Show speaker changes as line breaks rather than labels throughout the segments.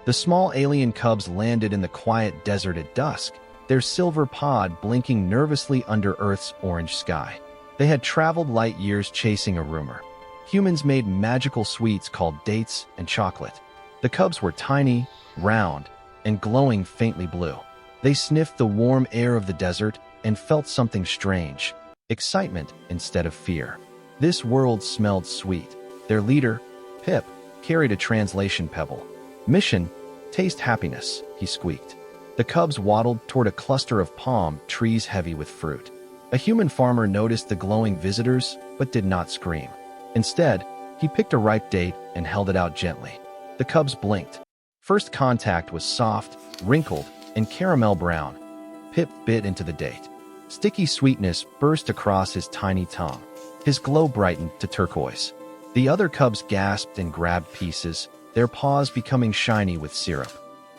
The small alien cubs landed in the quiet desert at dusk, their silver pod blinking nervously under Earth's orange sky. They had traveled light years chasing a rumor. Humans made magical sweets called dates and chocolate. The cubs were tiny, round, and glowing faintly blue. They sniffed the warm air of the desert and felt something strange, excitement instead of fear. This world smelled sweet. Their leader, Pip, carried a translation pebble. Mission, taste happiness, he squeaked. The cubs waddled toward a cluster of palm trees heavy with fruit. A human farmer noticed the glowing visitors, but did not scream. Instead, he picked a ripe date and held it out gently. The cubs blinked. First contact was soft, wrinkled, and caramel brown. Pip bit into the date. Sticky sweetness burst across his tiny tongue. His glow brightened to turquoise. The other cubs gasped and grabbed pieces, their paws becoming shiny with syrup.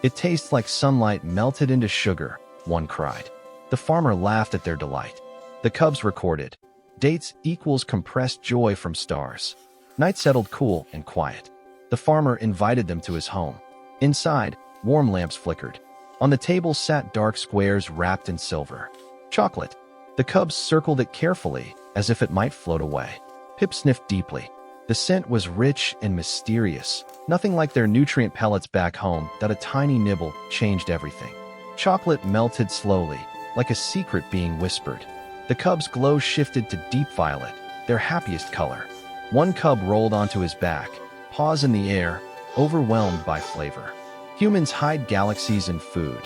"It tastes like sunlight melted into sugar," one cried. The farmer laughed at their delight. The cubs recorded, "Dates equals compressed joy from stars." Night settled cool and quiet. The farmer invited them to his home. Inside, warm lamps flickered. On the table sat dark squares wrapped in silver. Chocolate. The cubs circled it carefully, as if it might float away. Pip sniffed deeply. The scent was rich and mysterious, nothing like their nutrient pellets back home. That a tiny nibble changed everything. Chocolate melted slowly, like a secret being whispered. The cubs' glow shifted to deep violet, their happiest color. One cub rolled onto his back, paws in the air, overwhelmed by flavor. "Humans hide galaxies in food,"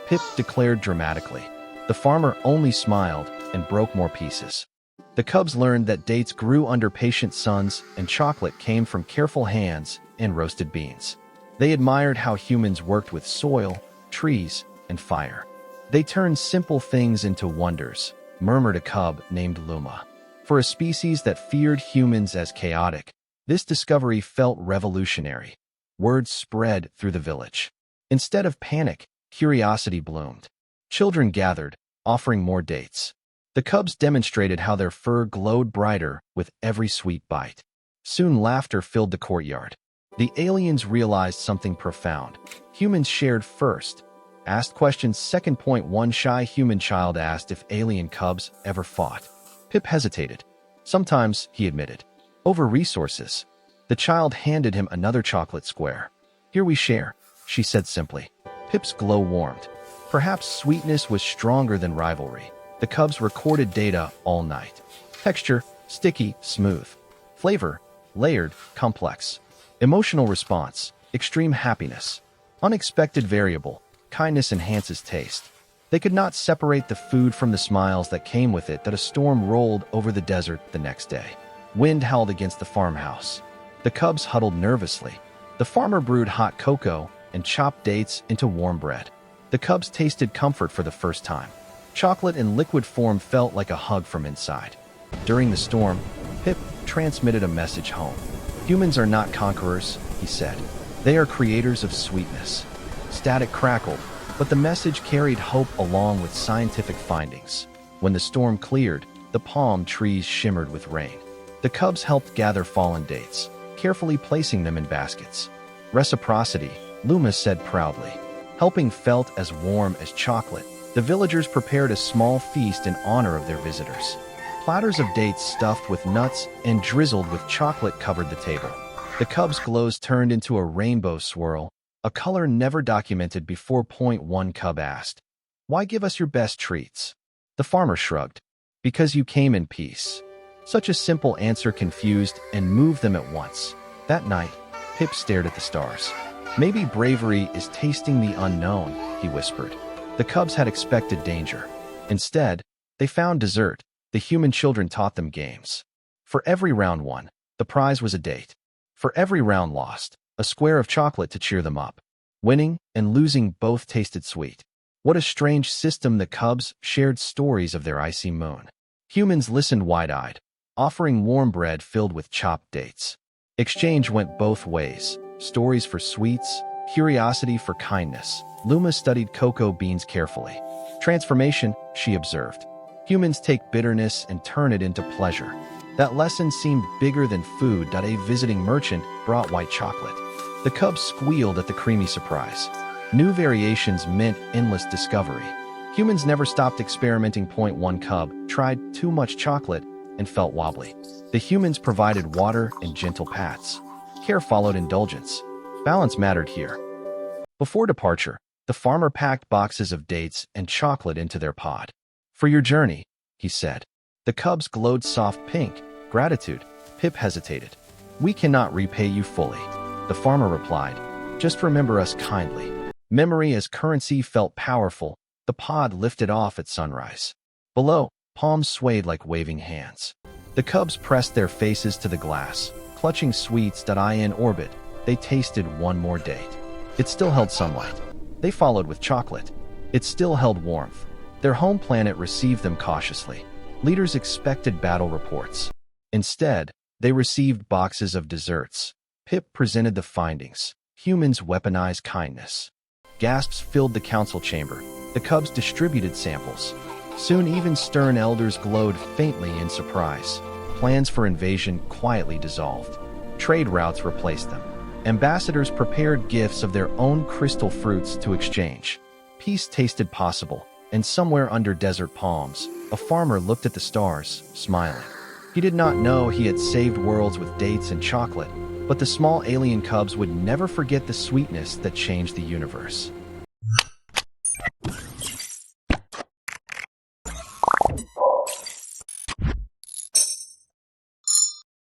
Pip declared dramatically. The farmer only smiled and broke more pieces. The cubs learned that dates grew under patient suns and chocolate came from careful hands and roasted beans. They admired how humans worked with soil, trees, and fire. "They turned simple things into wonders," murmured a cub named Luma. For a species that feared humans as chaotic, this discovery felt revolutionary. Word spread through the village. Instead of panic, curiosity bloomed. Children gathered, offering more dates. The cubs demonstrated how their fur glowed brighter with every sweet bite. Soon laughter filled the courtyard. The aliens realized something profound. Humans shared first. Asked questions second. One shy human child asked if alien cubs ever fought. Pip hesitated. "Sometimes," he admitted. "Over resources." The child handed him another chocolate square. "Here we share," she said simply. Pip's glow warmed. Perhaps sweetness was stronger than rivalry. The cubs recorded data all night. Texture, sticky, smooth. Flavor, layered, complex. Emotional response, extreme happiness. Unexpected variable, kindness enhances taste. They could not separate the food from the smiles that came with it. That a storm rolled over the desert the next day. Wind howled against the farmhouse. The cubs huddled nervously. The farmer brewed hot cocoa and chopped dates into warm bread. The cubs tasted comfort for the first time. Chocolate in liquid form felt like a hug from inside. During the storm, Pip transmitted a message home. "Humans are not conquerors," he said. "They are creators of sweetness." Static crackled, but the message carried hope along with scientific findings. When the storm cleared, the palm trees shimmered with rain. The cubs helped gather fallen dates, carefully placing them in baskets. "Reciprocity," Luma said proudly. Helping felt as warm as chocolate. The villagers prepared a small feast in honor of their visitors. Platters of dates stuffed with nuts and drizzled with chocolate covered the table. The cubs' glows turned into a rainbow swirl, a color never documented before. One cub asked, "Why give us your best treats?" The farmer shrugged. "Because you came in peace." Such a simple answer confused and moved them at once. That night, Pip stared at the stars. "Maybe bravery is tasting the unknown," he whispered. The cubs had expected danger. Instead, they found dessert. The human children taught them games. For every round won, the prize was a date. For every round lost, a square of chocolate to cheer them up. Winning and losing both tasted sweet. What a strange system. The cubs shared stories of their icy moon. Humans listened wide-eyed, offering warm bread filled with chopped dates. Exchange went both ways, stories for sweets, curiosity for kindness. Luma studied cocoa beans carefully. "Transformation," she observed. "Humans take bitterness and turn it into pleasure." That lesson seemed bigger than food. A visiting merchant brought white chocolate. The cubs squealed at the creamy surprise. New variations meant endless discovery. Humans never stopped experimenting. One cub tried too much chocolate and felt wobbly. The humans provided water and gentle pats. Care followed indulgence. Balance mattered here. Before departure, the farmer packed boxes of dates and chocolate into their pod. "For your journey," he said. The cubs glowed soft pink. "Gratitude." Pip hesitated. "We cannot repay you fully," the farmer replied. "Just remember us kindly." Memory as currency felt powerful. The pod lifted off at sunrise. Below, palms swayed like waving hands. The cubs pressed their faces to the glass, clutching sweets that in orbit. They tasted one more date. It still held sunlight. They followed with chocolate. It still held warmth. Their home planet received them cautiously. Leaders expected battle reports. Instead, they received boxes of desserts. Pip presented the findings. Humans weaponized kindness. Gasps filled the council chamber. The cubs distributed samples. Soon even stern elders glowed faintly in surprise. Plans for invasion quietly dissolved. Trade routes replaced them. Ambassadors prepared gifts of their own crystal fruits to exchange. Peace tasted possible, and somewhere under desert palms, a farmer looked at the stars, smiling. He did not know he had saved worlds with dates and chocolate, but the small alien cubs would never forget the sweetness that changed the universe.